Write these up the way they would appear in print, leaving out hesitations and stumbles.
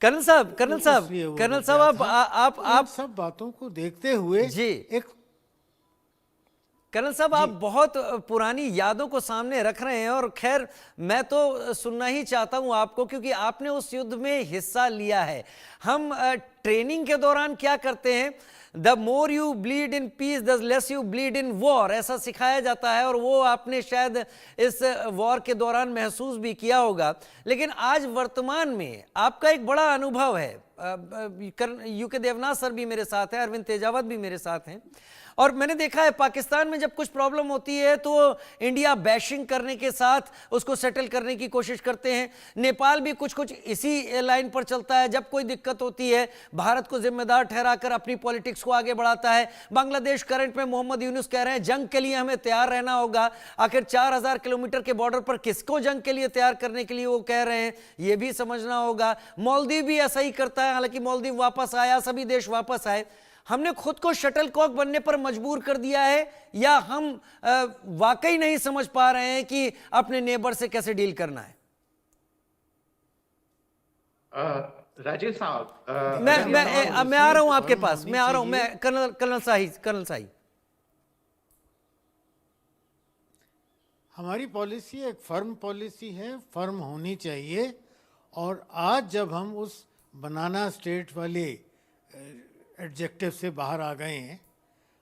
Colonel साहब आप सब बातों को देखते हुए जी एक कर्नल साहब, आप बहुत पुरानी यादों को सामने रख रहे हैं और खैर मैं तो सुनना ही चाहता हूं आपको, क्योंकि आपने उस युद्ध में हिस्सा लिया है। हम ट्रेनिंग के दौरान क्या करते हैं, the more you bleed in peace the less you bleed in war, ऐसा सिखाया जाता है और वो आपने शायद इस वॉर के दौरान महसूस भी किया होगा। लेकिन आज वर्तमान में आपका एक बड़ा अनुभव है। यूके देवनाथ सर भी मेरे साथ हैं, अरविंद तेजावत भी मेरे साथ हैं, और मैंने देखा है पाकिस्तान में जब कुछ प्रॉब्लम होती है तो इंडिया बैशिंग करने के साथ उसको सेटल करने की कोशिश करते हैं। नेपाल भी कुछ कुछ इसी लाइन पर चलता है, जब कोई दिक्कत होती है भारत को जिम्मेदार ठहराकर अपनी पॉलिटिक्स को आगे बढ़ाता है। बांग्लादेश करंट में मोहम्मद यूनुस कह रहे हैं जंग के लिए हमें तैयार रहना होगा। आखिर 4000 किलोमीटर के बॉर्डर पर किसको जंग के लिए तैयार करने के लिए वो कह रहे हैं, ये भी समझना होगा। मालदीव भी ऐसा ही करता है, हालांकि मालदीव वापस आया, सभी देश वापस आए। हमने खुद को शटलकॉक बनने पर मजबूर कर दिया है, या हम वाकई नहीं समझ पा रहे हैं कि अपने नेबर से कैसे डील करना है? राजेश साहब, मैं आ रहा हूं आपके पास, मैं आ रहा हूं, मैं कर्नल शाही। हमारी पॉलिसी एक फर्म पॉलिसी है, फर्म होनी चाहिए। और आज जब हम उस बनाना स्टेट वाले एडजेक्टिव से बाहर आ गए हैं,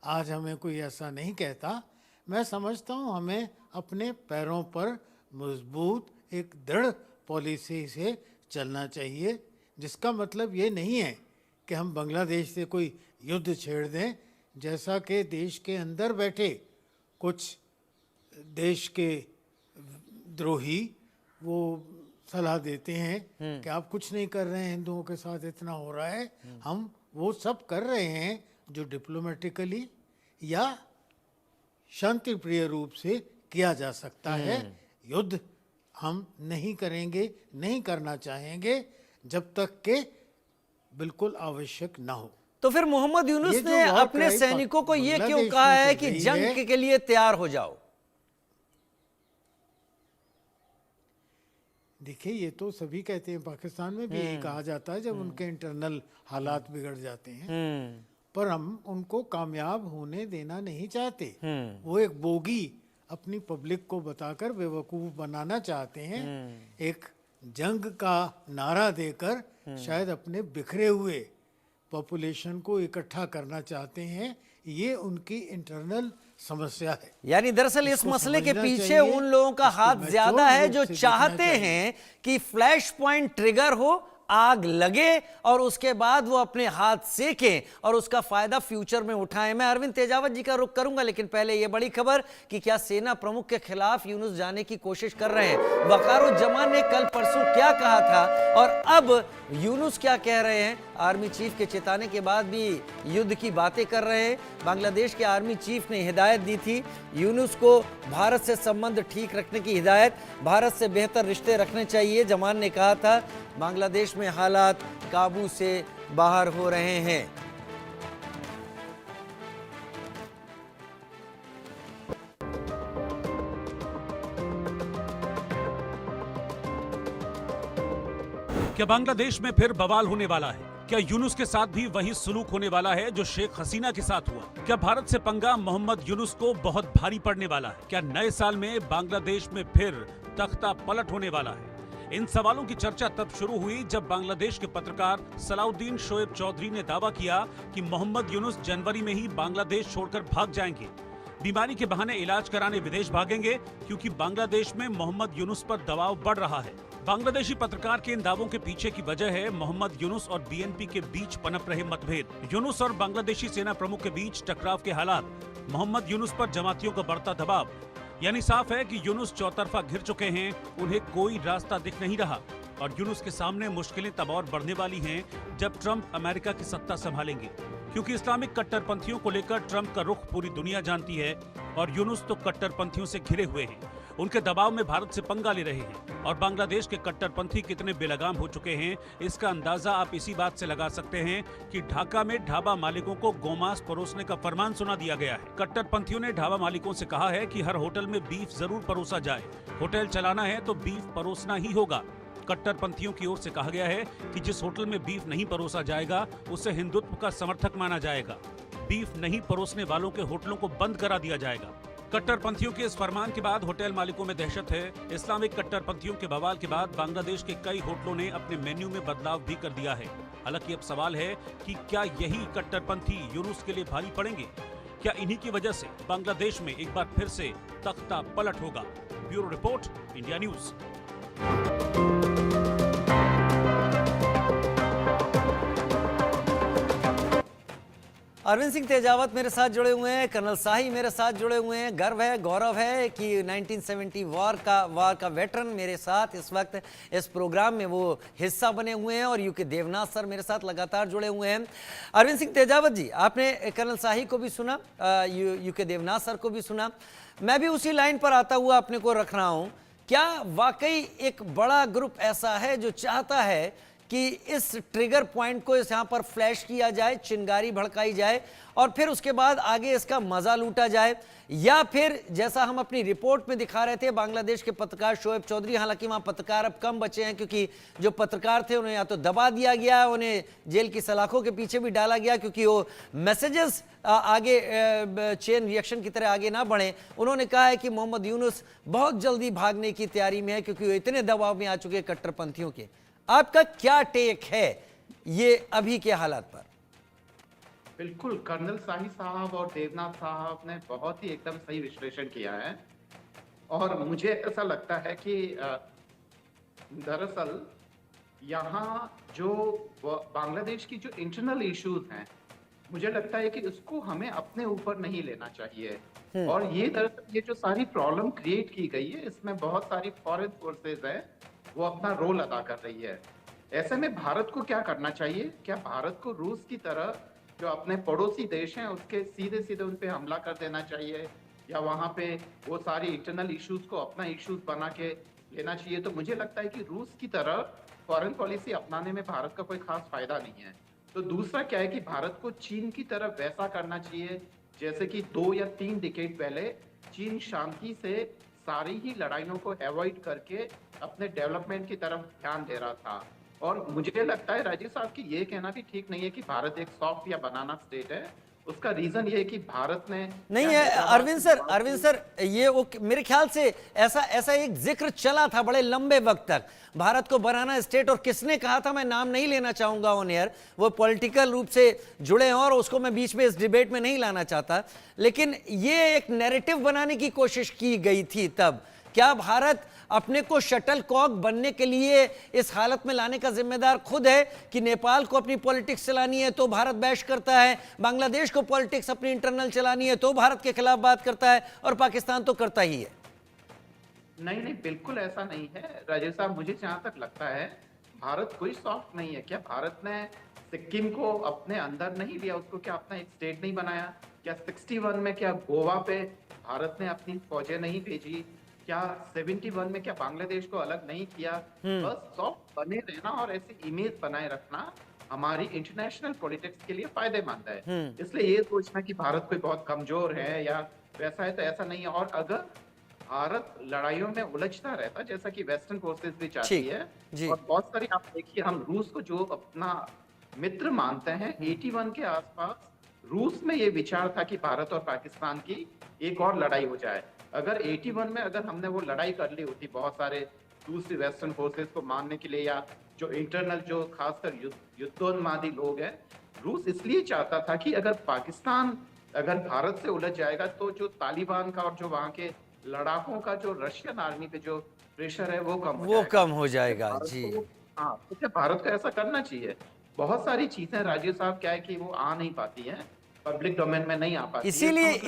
आज हमें कोई ऐसा नहीं कहता। मैं समझता हूँ हमें अपने पैरों पर मजबूत एक दृढ़ पॉलिसी से चलना चाहिए, जिसका मतलब ये नहीं है कि हम बांग्लादेश से कोई युद्ध छेड़ दें, जैसा कि देश के अंदर बैठे कुछ देश के द्रोही वो सलाह देते हैं कि आप कुछ नहीं कर रहे हैं, हिंदुओं के साथ इतना हो रहा है। हम वो सब कर रहे हैं जो डिप्लोमेटिकली या शांति प्रिय रूप से किया जा सकता है। युद्ध हम नहीं करेंगे, नहीं करना चाहेंगे जब तक के बिल्कुल आवश्यक ना हो। तो फिर मोहम्मद यूनुस ने अपने सैनिकों को ये क्यों कहा है कि जंग के लिए तैयार हो जाओ? देखिए, ये तो सभी कहते हैं, पाकिस्तान में भी यही कहा जाता है जब उनके इंटरनल हालात बिगड़ जाते हैं। पर हम उनको कामयाब होने देना नहीं चाहते। वो एक बोगी अपनी पब्लिक को बताकर बेवकूफ बनाना चाहते हैं। एक जंग का नारा देकर शायद अपने बिखरे हुए पॉपुलेशन को इकट्ठा करना चाहते हैं। ये उनकी इंटरनल समस्या है। यानी दरअसल इस मसले के पीछे उन लोगों का हाथ ज्यादा है जो चाहते हैं कि फ्लैश पॉइंट ट्रिगर हो, आग लगे और उसके बाद वो अपने हाथ सेकें और उसका फायदा फ्यूचर में उठाएं। मैं अरविंद तेजावत जी का रुख करूंगा, लेकिन पहले ये बड़ी खबर कि क्या सेना प्रमुख के खिलाफ यूनुस जाने की कोशिश कर रहे हैं। वकारुज्जमान ने कल परसों क्या कहा था और अब यूनुस क्या कह रहे हैं? आर्मी चीफ के चेताने के बाद भी युद्ध की बातें कर रहे हैं। बांग्लादेश के आर्मी चीफ ने हिदायत दी थी यूनुस को भारत से संबंध ठीक रखने की हिदायत, भारत से बेहतर रिश्ते रखने चाहिए। जमान ने कहा था बांग्लादेश में हालात काबू से बाहर हो रहे हैं। क्या बांग्लादेश में फिर बवाल होने वाला है? क्या यूनुस के साथ भी वही सुलूक होने वाला है जो शेख हसीना के साथ हुआ? क्या भारत से पंगा मोहम्मद यूनुस को बहुत भारी पड़ने वाला है? क्या नए साल में बांग्लादेश में फिर तख्ता पलट होने वाला है? इन सवालों की चर्चा तब शुरू हुई जब बांग्लादेश के पत्रकार सलाउद्दीन शोएब चौधरी ने दावा किया कि मोहम्मद यूनुस जनवरी में ही बांग्लादेश छोड़कर भाग जाएंगे। बीमारी के बहाने इलाज कराने विदेश भागेंगे क्योंकि बांग्लादेश में मोहम्मद यूनुस पर दबाव बढ़ रहा है। बांग्लादेशी पत्रकार के इन दावों के पीछे की वजह है मोहम्मद यूनुस और बीएनपी के बीच पनप रहे मतभेद। यूनुस और बांग्लादेशी सेना प्रमुख के बीच टकराव के हालात, मोहम्मद यूनुस पर जमातियों का बढ़ता दबाव, यानी साफ है कि यूनुस चौतरफा घिर चुके हैं। उन्हें कोई रास्ता दिख नहीं रहा और यूनुस के सामने मुश्किलें तब और बढ़ने वाली हैं जब ट्रंप अमेरिका की सत्ता संभालेंगे, क्योंकि इस्लामिक कट्टरपंथियों को लेकर ट्रंप का रुख पूरी दुनिया जानती है और यूनुस तो कट्टरपंथियों से घिरे हुए हैं। उनके दबाव में भारत से पंगा ले रहे हैं और बांग्लादेश के कट्टरपंथी कितने बेलगाम हो चुके हैं इसका अंदाजा आप इसी बात से लगा सकते हैं कि ढाका में ढाबा मालिकों को गोमांस परोसने का फरमान सुना दिया गया है। कट्टरपंथियों ने ढाबा मालिकों से कहा है कि हर होटल में बीफ जरूर परोसा जाए। होटल चलाना है तो बीफ परोसना ही होगा। कट्टरपंथियों की ओर से कहा गया है कि जिस होटल में बीफ नहीं परोसा जाएगा उसे हिंदुत्व का समर्थक माना जाएगा। बीफ नहीं परोसने वालों के होटलों को बंद करा दिया जाएगा। कट्टरपंथियों के इस फरमान के बाद होटल मालिकों में दहशत है। इस्लामिक कट्टरपंथियों के बवाल के बाद बांग्लादेश के कई होटलों ने अपने मेन्यू में बदलाव भी कर दिया है। हालांकि अब सवाल है कि क्या यही कट्टरपंथी यूनुस के लिए भारी पड़ेंगे? क्या इन्हीं की वजह से बांग्लादेश में एक बार फिर से तख्ता पलट होगा? Bureau report, India news. Arvind Singh Tejawat मेरे साथ जुड़े हुए हैं, कर्नल शाही मेरे साथ जुड़े हुए हैं। गर्व है, गौरव है कि 1970 वार का वेटरन मेरे साथ इस वक्त इस प्रोग्राम में वो हिस्सा बने हुए हैं और यूके देवनाथ सर मेरे साथ लगातार जुड़े हुए हैं। अरविंद सिंह तेजावत जी, आपने कर्नल शाही को भी सुना, यूके देवनाथ सर को भी सुना, मैं भी उसी लाइन पर आता हुआ अपने को रख रहा हूँ। क्या वाकई एक बड़ा ग्रुप ऐसा है जो चाहता है कि इस ट्रिगर पॉइंट को इस यहाँ पर फ्लैश किया जाए, चिंगारी भड़काई जाए और फिर उसके बाद आगे इसका मजा लूटा जाए? या फिर जैसा हम अपनी रिपोर्ट में दिखा रहे थे, बांग्लादेश के पत्रकार शोएब चौधरी, हालांकि वहाँ पत्रकार अब कम बचे हैं क्योंकि जो पत्रकार थे उन्हें या तो दबा दिया गया, उन्हें जेल की सलाखों के पीछे भी डाला गया क्योंकि वो मैसेजेस आगे चेन रिएक्शन की तरह आगे ना बढ़े। उन्होंने कहा है कि मोहम्मद यूनुस बहुत जल्दी भागने की तैयारी में है क्योंकि वो इतने दबाव में आ चुके हैं कट्टरपंथियों के। आपका क्या टेक है ये अभी के हालात पर? बिल्कुल, कर्नल शाही साहब और देवनाथ साहब ने बहुत ही एकदम सही विश्लेषण किया है और मुझे ऐसा लगता है कि दरअसल यहाँ जो बांग्लादेश की जो इंटरनल इश्यूज हैं, मुझे लगता है कि उसको हमें अपने ऊपर नहीं लेना चाहिए और ये दरअसल ये जो सारी प्रॉब्लम क्रिएट की गई है इसमें बहुत सारी फॉरेन फोर्सेज है वो अपना रोल अदा कर रही है। ऐसे में भारत को क्या करना चाहिए? क्या भारत को रूस की तरह जो अपने पड़ोसी देश हैं उसके सीधे सीधे उन पे हमला कर देना चाहिए या वहां पे वो सारी इंटरनल इश्यूज को अपना इश्यूज बना के लेना चाहिए? तो मुझे लगता है कि रूस की तरह फॉरेन पॉलिसी अपनाने में भारत का कोई खास फायदा नहीं है। तो दूसरा क्या है कि भारत को चीन की तरह वैसा करना चाहिए जैसे कि 2 या 3 डिकेड पहले चीन शांति से सारी ही लड़ाइयों को अवॉइड करके अपने डेवलपमेंट की तरफ ध्यान दे रहा था। और मुझे लगता है राजीव साहब की ये कहना भी ठीक नहीं है कि भारत एक सॉफ्ट या बनाना स्टेट है। उसका रीजन ये है कि भारत ने नहीं है अरविंद सर, ये वो मेरे ख्याल से ऐसा एक जिक्र चला था बड़े लंबे वक्त तक, भारत को बनाना स्टेट, और किसने कहा था मैं नाम नहीं लेना चाहूंगा ऑन एयर, वो पॉलिटिकल रूप से जुड़े हैं और उसको मैं बीच में इस डिबेट में नहीं लाना चाहता, लेकिन ये एक नैरेटिव बनाने की कोशिश की गई थी तब। क्या भारत अपने को शटल कॉक बनने के लिए इस हालत में लाने का जिम्मेदार खुद है कि नेपाल को अपनी पॉलिटिक्स चलानी है तो भारत बैश करता है, बांग्लादेश को पॉलिटिक्स अपनी इंटरनल चलानी है तो भारत के खिलाफ बात करता है, और पाकिस्तान तो करता ही है? नहीं, बिल्कुल ऐसा नहीं है राजीव साहब। मुझे जहां तक लगता है भारत कोई सॉफ्ट नहीं है। क्या भारत ने सिक्किम को अपने अंदर नहीं लिया? उसको क्या अपना एक स्टेट नहीं बनाया? क्या 61 में क्या गोवा पे भारत ने अपनी फौजें नहीं भेजी? क्या 71 में क्या बांग्लादेश को अलग नहीं किया? बस सॉफ्ट बने रहना और ऐसी इमेज बनाए रखना हमारी इंटरनेशनल पॉलिटिक्स के लिए फायदेमंद है। इसलिए ये सोचना कि भारत कोई बहुत कमजोर है या वैसा है, तो ऐसा नहीं है। और अगर भारत लड़ाइयों में उलझता रहता जैसा कि वेस्टर्न फोर्सेस भी चाहती है, और बहुत सारी आप देखिए, हम रूस को जो अपना मित्र मानते हैं, 81 के आसपास रूस में ये विचार था कि भारत और पाकिस्तान की एक और लड़ाई हो जाए। अगर 81 में अगर हमने वो लड़ाई कर ली होती बहुत सारे दूसरी वेस्टर्न फोर्सेस को मारने के लिए, या जो इंटरनल जो खासकर युद्धोन्मादी लोग हैं, रूस इसलिए चाहता था कि अगर पाकिस्तान अगर भारत से उलझ जाएगा तो जो तालिबान का और जो वहां के लड़ाकों का जो रशियन आर्मी पे जो प्रेशर है वो कम हो जाएगा। जी हाँ, तो भारत को ऐसा करना चाहिए। बहुत सारी चीजें राजीव साहब क्या है कि वो आ नहीं पाती हैं, पब्लिक डोमेन में नहीं आ पाती।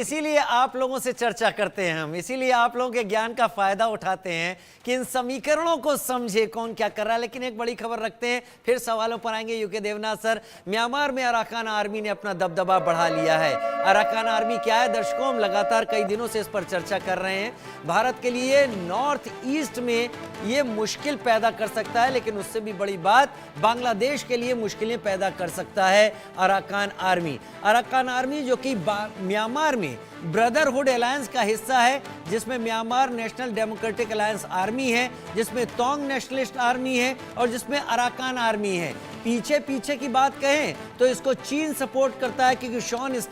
इसीलिए आप लोगों से चर्चा करते हैं हम, इसीलिए आप लोगों के ज्ञान का फायदा उठाते हैं कि इन समीकरणों को समझे कौन क्या कर रहा है। लेकिन एक बड़ी खबर रखते हैं, फिर सवालों पर आएंगे। यूके देवनाथ सर, म्यांमार में अराकान आर्मी ने अपना दबदबा बढ़ा लिया है। अराकान आर्मी क्या है दर्शकों, हम लगातार कई दिनों से इस पर चर्चा कर रहे हैं। भारत के लिए नॉर्थ ईस्ट में ये मुश्किल पैदा कर सकता है, लेकिन उससे भी बड़ी बात, बांग्लादेश के लिए मुश्किलें पैदा कर सकता है Arakan army. Arakan Arakan army जो कि म्यांमार में ब्रदरहुड अलायंस का हिस्सा है, जिसमें Myanmar national democratic alliance army है, जिसमें तोंग नेशनलिस्ट आर्मी है और जिसमें अराकान आर्मी है। पीछे की बात कहें तो इसको चीन सपोर्ट करता है, क्योंकि शॉन